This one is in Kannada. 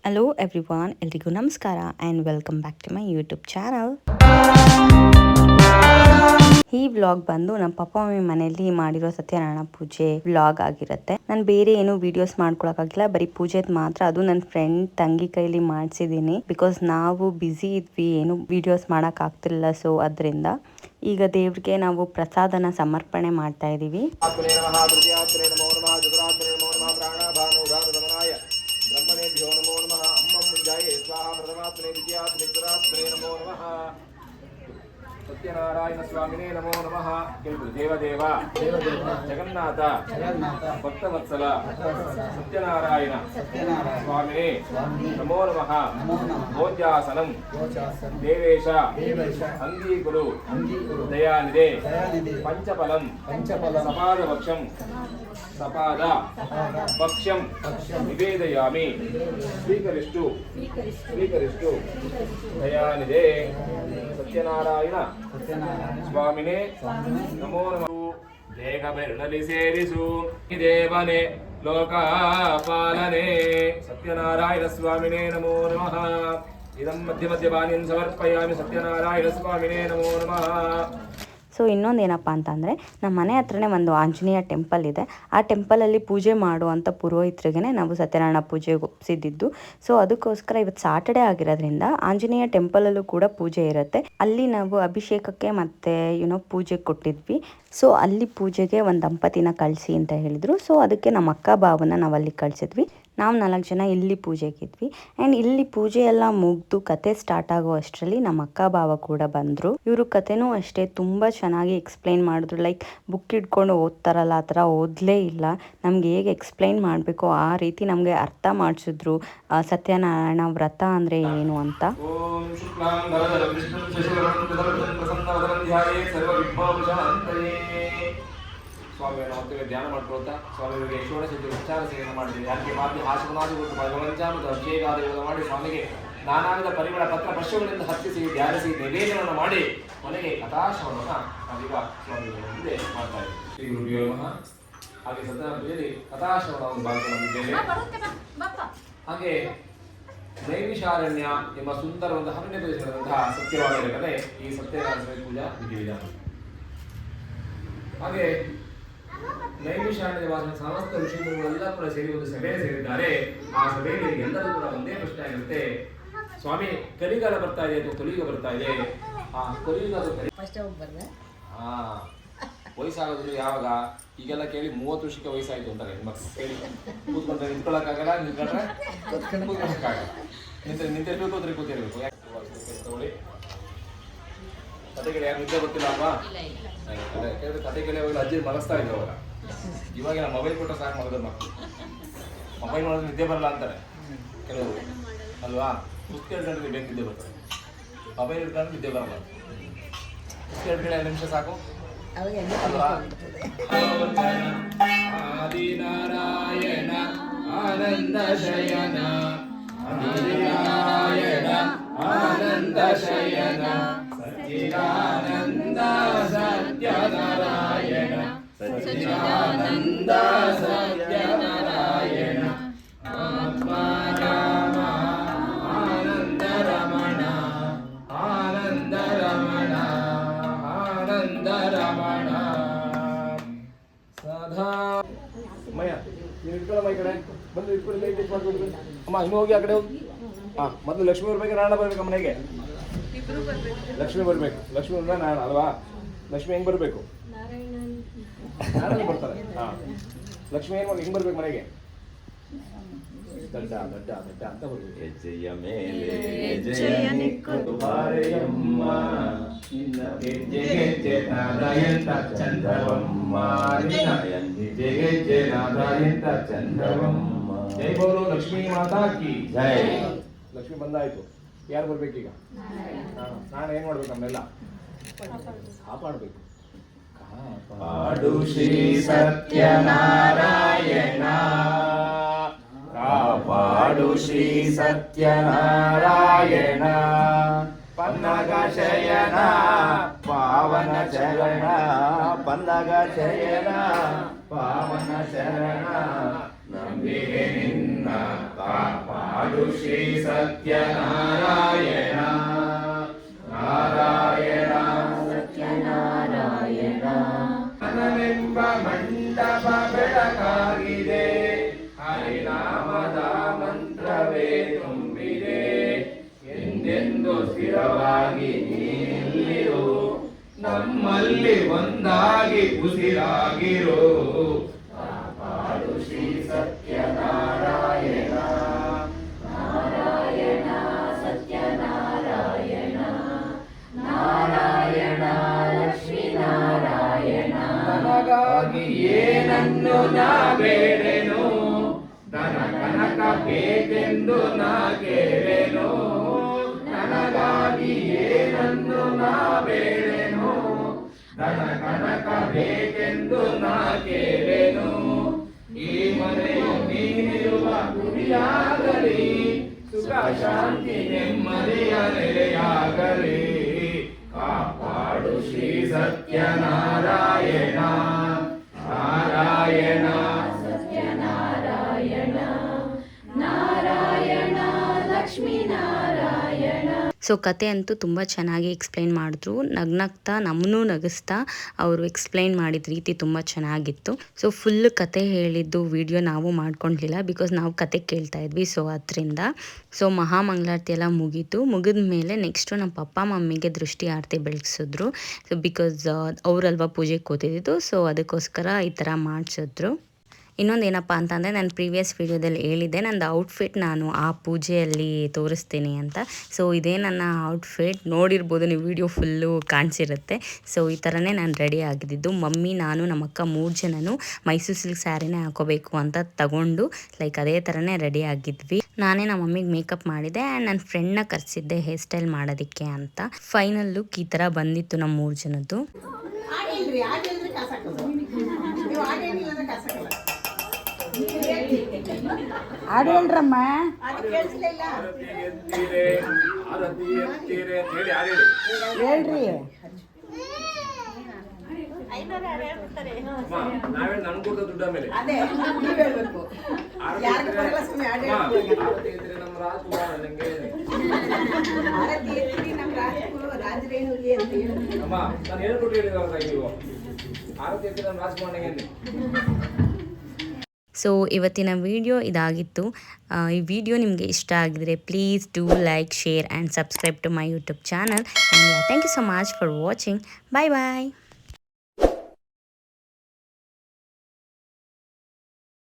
ಹಲೋ ಎವ್ರಿವಾನ್, ಎಲ್ರಿಗೂ ನಮಸ್ಕಾರ and welcome back to my YouTube channel. ಈ ವ್ಲಾಗ್ ಬಂದು ನಮ್ಮ ಪಪ್ಪ ಮಮ್ಮಿ ಮನೆಯಲ್ಲಿ ಮಾಡಿರೋ ಸತ್ಯನಾರಾಯಣ ಪೂಜೆ ವ್ಲಾಗ್ ಆಗಿರುತ್ತೆ. ನಾನು ಬೇರೆ ಏನು ವಿಡಿಯೋಸ್ ಮಾಡ್ಕೊಳಕ್ಕಾಗಿಲ್ಲ, ಬರೀ ಪೂಜೆದ್ ಮಾತ್ರ. ಅದು ನನ್ನ ಫ್ರೆಂಡ್ ತಂಗಿ ಕೈಲಿ ಮಾಡಿಸಿದ್ದೀನಿ. ಬಿಕಾಸ್ ನಾವು ಬ್ಯುಸಿ ಇದ್ವಿ, ಏನು ವಿಡಿಯೋಸ್ ಮಾಡಕ್ ಆಗ್ತಿಲ್ಲ. ಸೊ ಅದರಿಂದ ಈಗ ದೇವ್ರಿಗೆ ನಾವು ಪ್ರಸಾದನ ಸಮರ್ಪಣೆ ಮಾಡ್ತಾ ಇದೀವಿ. ಸತ್ಯನಾರಾಯಣ ಸ್ವಾಮಿನೇ ನಮೋ ನಮಃ. ದೇವದೇವ ಜಗನ್ನಾಥ ಭಕ್ತವತ್ಸಲ ಸತ್ಯನಾರಾಯಣ ಸ್ವಾಮಿನೇ ನಮೋ ನಮಃ. ಭೋಜ್ಯಾಸನಂ ದೇವೇಶ ಅಂಗೀಕುರು ದಯಾನಿದೆ. ಪಂಚಫಲಂ ಸಪಾದಭಕ್ಷಂ ಸಪಾದ ಭಕ್ಷ್ಯಂ ನಿವೇದಯಾಮಿ. ಸ್ವೀಕರಿಷ್ಟು ದಯಾನಿದೆ. ಸತ್ಯನಾರಾಯಣ ಸ್ವಾಮಿನೇ ನಮೋ ನಮಃ. ಬೇಗ ಬೆರಳಲಿ ಸೇರಿಸು ದೇವನೇ ಲೋಕಪಾಲನೆ. ಸತ್ಯನಾರಾಯಣ ಸ್ವಾಮಿನೇ ನಮೋ ನಮಃ. ಇದಂ ಮಧ್ಯ ಮಧ್ಯ ಬಾಣಿಂ ಸಮರ್ಪಯಾಮಿ. ಸತ್ಯನಾರಾಯಣ ಸ್ವಾಮಿನೇ ನಮೋ ನಮಃ. ಸೊ ಇನ್ನೊಂದು ಏನಪ್ಪ ಅಂತಂದರೆ, ನಮ್ಮ ಮನೆ ಹತ್ರನೇ ಒಂದು ಆಂಜನೇಯ ಟೆಂಪಲ್ ಇದೆ. ಆ ಟೆಂಪಲಲ್ಲಿ ಪೂಜೆ ಮಾಡುವಂಥ ಪುರೋಹಿತರಿಗೆ ನಾವು ಸತ್ಯನಾರಾಯಣ ಪೂಜೆಗೆ ಒಪ್ಪಿಸಿದ್ದು. ಸೊ ಅದಕ್ಕೋಸ್ಕರ ಇವತ್ತು ಸಾಟರ್ಡೆ ಆಗಿರೋದ್ರಿಂದ ಆಂಜನೇಯ ಟೆಂಪಲಲ್ಲೂ ಕೂಡ ಪೂಜೆ ಇರುತ್ತೆ. ಅಲ್ಲಿ ನಾವು ಅಭಿಷೇಕಕ್ಕೆ ಮತ್ತು ಪೂಜೆ ಕೊಟ್ಟಿದ್ವಿ. ಸೊ ಅಲ್ಲಿ ಪೂಜೆಗೆ ಒಂದು ದಂಪತಿನ ಕಳಿಸಿ ಅಂತ ಹೇಳಿದರು. ಸೊ ಅದಕ್ಕೆ ನಮ್ಮ ಅಕ್ಕ ಬಾವನ್ನ ನಾವು ಅಲ್ಲಿ ಕಳಿಸಿದ್ವಿ. ನಾವು 4 ಜನ ಇಲ್ಲಿ ಪೂಜೆಗಿದ್ವಿ. ಆ್ಯಂಡ್ ಇಲ್ಲಿ ಪೂಜೆ ಎಲ್ಲ ಮುಗ್ದು ಕತೆ ಸ್ಟಾರ್ಟ್ ಆಗೋ ಅಷ್ಟರಲ್ಲಿ ನಮ್ಮ ಅಕ್ಕ ಬಾವ ಕೂಡ ಬಂದರು. ಇವರು ಕತೆನೂ ಅಷ್ಟೇ ತುಂಬ ಚೆನ್ನಾಗಿ ಎಕ್ಸ್ಪ್ಲೈನ್ ಮಾಡಿದ್ರು. ಲೈಕ್ ಬುಕ್ ಇಟ್ಕೊಂಡು ಓದ್ತಾರಲ್ಲ, ಆ ಥರ ಓದಲೇ ಇಲ್ಲ. ನಮ್ಗೆ ಹೇಗೆ ಎಕ್ಸ್ಪ್ಲೈನ್ ಮಾಡಬೇಕು ಆ ರೀತಿ ನಮಗೆ ಅರ್ಥ ಮಾಡಿಸಿದ್ರು. ಸತ್ಯನಾರಾಯಣ ವ್ರತ ಅಂದರೆ ಏನು ಅಂತ. ಸ್ವಾಮಿಯನ್ನು ಹೊತ್ತಿಗೆ ಧ್ಯಾನ ಮಾಡ್ಕೊಳ್ತಾ ಸ್ವಾಮಿಗಳಿಗೆ ಷೋಡಶ ಉಚ್ಚಾರ ಸೇವನೆ ಮಾಡಿದೆ. ಯಾಕೆ ಮಾತಿ ಹಾಸುನಾದಿ ಕೊಟ್ಟು ಭಗವಂಚಾಮದ ಅಭಿಷೇಕಾದಿಗಳನ್ನು ಮಾಡಿ ಸ್ವಾಮಿಗೆ ನಾನಾವಿಧ ಪರಿಮಳ ಪತ್ರ ಪಶ್ಯಗಳಿಂದ ಹತ್ತಿಸಿ ಧ್ಯಾನಿಸಿ ನಿವೇದನವನ್ನು ಮಾಡಿ ಮನೆಗೆ ಕಥಾಶ್ರವಣವನ್ನು ನಾವೀಗ ಸ್ವಾಮಿಗಳ ಮುಂದೆ ಮಾಡ್ತಾ ಇದ್ದೀವಿ. ಶ್ರೀ ಗುರುಭ್ಯೋ ನಮಃ. ಹಾಗೆ ಸತ್ಯನಾರಾಯಣದಲ್ಲಿ ಕಥಾಶ್ರವಣ ಒಂದು ಭಾಗವನ್ನಿದ್ದೇವೆ. ಹಾಗೆ ನೈಮಿಷಾರಣ್ಯ ಎಂಬ ಸುಂದರ ಒಂದು ಅರಣ್ಯ ಪ್ರದೇಶದಂತಹ ಸತ್ಯವಾದ ಕಲೆ ಈ ಸತ್ಯನಾರಾಯಣ ಪೂಜಾ ವಿಧಿವಿಧಾನ. ಹಾಗೆ ನೈಮಿಷಾರಣ್ಯ ವಾಸನ ಸಮಸ್ತ ಋಷಿಮುನಿಗಳೆಲ್ಲ ಕೂಡ ಸೇರಿ ಒಂದು ಸಭೆ ಸೇರಿದ್ದಾರೆ. ಆ ಸಭೆಯಲ್ಲಿ ಎಲ್ಲರೂ ಕೂಡ ಒಂದೇ ಪ್ರಶ್ನೆ ಆಗಿರುತ್ತೆ, ಸ್ವಾಮಿ ಕಲಿಗಾಲ ಬರ್ತಾ ಇದೆ ಅಥವಾ ಕಲಿಯುಗ ಬರ್ತಾ ಇದೆ? ಆ ಕಲಿಯುಗ ವಯಸ್ಸಾಗೋದು ಯಾವಾಗ? ಈಗೆಲ್ಲ ಕೇಳಿ 30 ವರ್ಷಕ್ಕೆ ವಯಸ್ಸಾಯ್ತು ಅಂತಾರೆ ಹೆಣ್ಮಕ್ಳು. ಕೇಳಿ ಕೂತ್ಕೊಂಡ್ರೆ ನಿಂತ್ಕೊಳ್ಳೋಕ್ಕಾಗಲ್ಲ, ನಿಂತ್ಕೊಂಡ್ರೆ ಕೂತ್ಕೊಳ್ಳೋಕ್ಕಾಗಲ್ಲ, ನಿಂತಿರ್ಬೇಕು ಅಂದ್ರೆ ಕೂತಿರ್ಬೇಕು. ತಗೊಳ್ಳಿ. ಕತೆಗಳು ಯಾರು ನಿದ್ದೆ ಗೊತ್ತಿಲ್ಲ ಅಲ್ವಾ? ಕತೆ ಕೇಳಿ ಅಜ್ಜಿ ಮಲಗಿಸ್ತಾ ಇದ್ದೆ ಅವಾಗ. ಇವಾಗ ಮೊಬೈಲ್ ಕೊಟ್ಟರೆ ಸಾಕು ಮಲಗೋದು ಮಕ್ಕಳು. ಮೊಬೈಲ್ ನೋಡಿದ್ರೆ ನಿದ್ದೆ ಬರಲ್ಲ ಅಂತಾರೆ ಕೆಲವರು ಅಲ್ವಾ? ಪುಸ್ತಕ ಹಿಡ್ಕೊಂಡ್ರೆ ಬೇಗ ನಿದ್ದೆ ಬರ್ತಾರೆ, ಮೊಬೈಲ್ ಹಿಡ್ಕೊಂಡ್ರೆ ನಿದ್ದೆ ಬರಲ್ಲ. ಪುಸ್ತಕ ಹಿಡ್ಕೊಂಡ್ರೆ 2 ನಿಮಿಷ ಸಾಕು ಅಲ್ವಾ? ಆದಿನಾರಾಯಣ ಆನಂದ ಶಯನ, ಆದಿನಾರಾಯಣ ಆನಂದ ಶಯನ, ಸಚ್ಚಿದಾನಂದ ಸತ್ಯನಾರಾಯಣ, ಸಚ್ಚಿದಾನಂದ ಸತ್ಯನಾರಾಯಣ, ಆತ್ಮಾರಾಮ ಆನಂದ ರಮಣ, ಆನಂದ ರಮಣ, ಆನಂದ ರಮಣ ಸದಾ. ಅಮ್ಮಯ್ಯ ನೀವು ಇಟ್ಕೊಳ್ಳಮ್ಮ, ಈ ಕಡೆ ಬಂದು ಇಟ್ಕೊಳ್ಳಿ. ಲೈಟ್ ಇಟ್ಟು ಮಾಡ್ಕೊಡ್ರಿ ಅಮ್ಮ. ಇನ್ನು ಹೋಗಿ ಆ ಕಡೆ ಹೋಗಿ. ಹಾಂ, ಮೊದಲು ಲಕ್ಷ್ಮಿ ಬರ್ಬೇಕು, ನಾರಾಯಣ ಬರ್ಬೇಕು ಮನೆಗೆ. ಲಕ್ಷ್ಮಿ ಬರ್ಬೇಕು. ಲಕ್ಷ್ಮಿ ಅಂದ್ರೆ ನಾರಾಯಣ ಅಲ್ವಾ? ಲಕ್ಷ್ಮಿ ಹೆಂಗ್ ಬರ್ಬೇಕು? ನಾರಾಯಣ ಬರ್ತಾರೆ. ಹಾಂ, ಲಕ್ಷ್ಮಿ ಏನು ಹೆಂಗ್ ಬರ್ಬೇಕು ಮನೆಗೆ? ದಡ್ಡ ದಡ್ಡ ದಡ್ಡ ಅಂತ ಬರ್ಬೇಕು. ಹೆಜ್ಜೆಯ ಮೇಲೆ ಹೆಜ್ಜೆಯ ನಿಕ್ಕುದು ಬಾರೆಯಮ್ಮ, ನಿನ್ನ ಹೆಜ್ಜೆ ಹೆಜ್ಜೆ ನಾದ ಎಂತ ಚಂದವಮ್ಮ, ನಿನ್ನ ಹೆಜ್ಜೆ ಹೆಜ್ಜೆ ನಾದ ಎಂತ ಚಂದವಮ್ಮ. ಜೈ ಬೋಲು ಲಕ್ಷ್ಮೀ ಮಾತಾ ಕಿ ಜೈ. ಲಕ್ಷ್ಮಿ ಬಂದಾಯ್ತು, ಯಾರು ಬರ್ಬೇಕೀಗ? ನಾನು ಏನ್ ಮಾಡ್ಬೇಕು? ನಮ್ಮೆಲ್ಲ ಕಾಪಾಡಬೇಕು. ಕಾಪಾಡು ಶ್ರೀ ಸತ್ಯನಾರಾಯಣ, ಕಾಪಾಡು ಶ್ರೀ ಸತ್ಯನಾರಾಯಣ, ಪನ್ನಗ ಶಯನ ಪಾವನ ಚರಣ, ಪನ್ನಗ ಶಯನ ಪಾವನ ಶರಣ, ನಂಬಿಗೆ ನಿನ್ನ ಕಾಪಾಡು ಶ್ರೀ ಸತ್ಯನಾರಾಯಣ ನಾರಾಯಣ ಸತ್ಯನಾರಾಯಣ ಮನವೆಂಬ ಮಂಟಪ ಬೆಳಕಾಗಿದೆ ಹರಿನಾಮದ ಮಂತ್ರವೇ ತುಂಬಿದೆ ಎಂದೆಂದು ಸ್ಥಿರವಾಗಿ ನೀನಿಲ್ಲಿರು ನಮ್ಮಲ್ಲಿ ಒಂದಾಗಿ ಉಸಿರಾಗಿರು ಕಾಪಾಡು ಶ್ರೀ ಸತ್ಯನಾರಾಯಣ ನಾರಾಯಣ ಸತ್ಯನಾರಾಯಣ ನಾರಾಯಣ ಲಕ್ಷ್ಮೀನಾರಾಯಣ ನನಗಾಗಿ ಏನನ್ನು ನಾ ಬೇಡೆನು ಧನ ಕನಕ ಬೇಕೆಂದು ನಾ ಕೇಳೆನು ನನಗಾಗಿ ಏನನ್ನು ನಾ ಬೇಡೆನು ಧನ ಕನಕ ಬೇಕೆಂದು ನಾ ಕೇಳೆನು ಈ ಮನೆಯು ನೀನಿರುವ ಗುರಿಯಾಗಲಿ ಸುಖ ಶಾಂತಿ ನೆಮ್ಮದಿಯ ನೆಲೆಯಾಗಲಿ ಕಾಪಾಡು ಶ್ರೀ ಸತ್ಯನಾರಾಯಣ ನಾರಾಯಣ ಸತ್ಯನಾರಾಯಣ ನಾರಾಯಣ ಲಕ್ಷ್ಮೀನಾರಾಯಣ. ಸೊ ಕತೆ ಅಂತೂ ತುಂಬ ಚೆನ್ನಾಗಿ ಎಕ್ಸ್ಪ್ಲೈನ್ ಮಾಡಿದ್ರು, ನಗ್ನಗ್ತಾ ನಮ್ಮನ್ನೂ ನಗಿಸ್ತಾ ಅವರು ಎಕ್ಸ್ಪ್ಲೈನ್ ಮಾಡಿದ ರೀತಿ ತುಂಬ ಚೆನ್ನಾಗಿತ್ತು. ಸೊ ಫುಲ್ ಕತೆ ಹೇಳಿದ್ದು ವಿಡಿಯೋ ನಾವು ಮಾಡ್ಕೊಂಡಿಲ್ಲ, ಬಿಕಾಸ್ ನಾವು ಕತೆ ಕೇಳ್ತಾ ಇದ್ವಿ. ಸೊ ಅದರಿಂದ ಸೊ ಮಹಾಮಂಗಳಾರತಿ ಎಲ್ಲ ಮುಗಿದ ಮೇಲೆ ನೆಕ್ಸ್ಟು ನಮ್ಮ ಪಪ್ಪ ಮಮ್ಮಿಗೆ ದೃಷ್ಟಿ ಆರತಿ ಬೆಳೆಸಿದ್ರು. ಸೊ ಬಿಕಾಸ್ ಅವರಲ್ವ ಪೂಜೆಗೆ ಕೂತಿದ್ದು, ಸೊ ಅದಕ್ಕೋಸ್ಕರ ಈ ಥರ ಮಾಡಿಸಿದ್ರು. ಇನ್ನೊಂದು ಏನಪ್ಪ ಅಂತಂದರೆ ನಾನು ಪ್ರೀವಿಯಸ್ ವೀಡಿಯೋದಲ್ಲಿ ಹೇಳಿದ್ದೆ ನಂದು ಔಟ್ಫಿಟ್ ನಾನು ಆ ಪೂಜೆಯಲ್ಲಿ ತೋರಿಸ್ತೀನಿ ಅಂತ. ಸೊ ಇದೇ ನನ್ನ ಔಟ್ಫಿಟ್, ನೋಡಿರ್ಬೋದು ನೀವು ವಿಡಿಯೋ ಫುಲ್ಲು ಕಾಣಿಸಿರುತ್ತೆ. ಸೊ ಈ ಥರನೇ ನಾನು ರೆಡಿ ಆಗಿದ್ದು. ಮಮ್ಮಿ ನಾನು ನಮ್ಮ ಅಕ್ಕ 3 ಜನನು ಮೈಸೂರು ಸಿಲ್ಕ್ ಸ್ಯಾರಿನೇ ಹಾಕೋಬೇಕು ಅಂತ ತಗೊಂಡು ಲೈಕ್ ಅದೇ ಥರನೇ ರೆಡಿ ಆಗಿದ್ವಿ. ನಾನೇ ನಮ್ಮ ಮಮ್ಮಿಗೆ ಮೇಕಪ್ ಮಾಡಿದೆ ಆ್ಯಂಡ್ ನನ್ನ ಫ್ರೆಂಡ್ನ ಕರೆಸಿದ್ದೆ ಹೇರ್ ಸ್ಟೈಲ್ ಮಾಡೋದಕ್ಕೆ ಅಂತ. ಫೈನಲ್ ಲುಕ್ ಈ ಥರ ಬಂದಿತ್ತು ನಮ್ಮ 3 ಜನದ್ದು. ಆಡೇಳ್ರಮ್ಮ ಹೇಳ್ರಿ. ನಾವೇ ನನ್ ಕೊಡ್ತ ದುಡ್ಡ ಮೇಲೆ ನಮ್ಮ ರಾಜ್ಕುಮಾರ್ ನಂಗೆ ಅಮ್ಮ ನಾನು ಹೇಳ್ಕೊಟ್ಟಿದ್ದೀವಿ ನೀವು ಆರತಿ ಎತ್ತಿ ನಮ್ಮ ರಾಜ್ಕುಮಾರ್ ನಂಗೆ. ಸೊ ಇವತ್ತಿನ ವಿಡಿಯೋ ಇದಾಗಿತ್ತು. ಈ ವಿಡಿಯೋ ನಿಮಗೆ ಇಷ್ಟ ಆಗಿದ್ರೆ please do like, share and subscribe to my YouTube channel. And thank you so much for watching. Bye bye.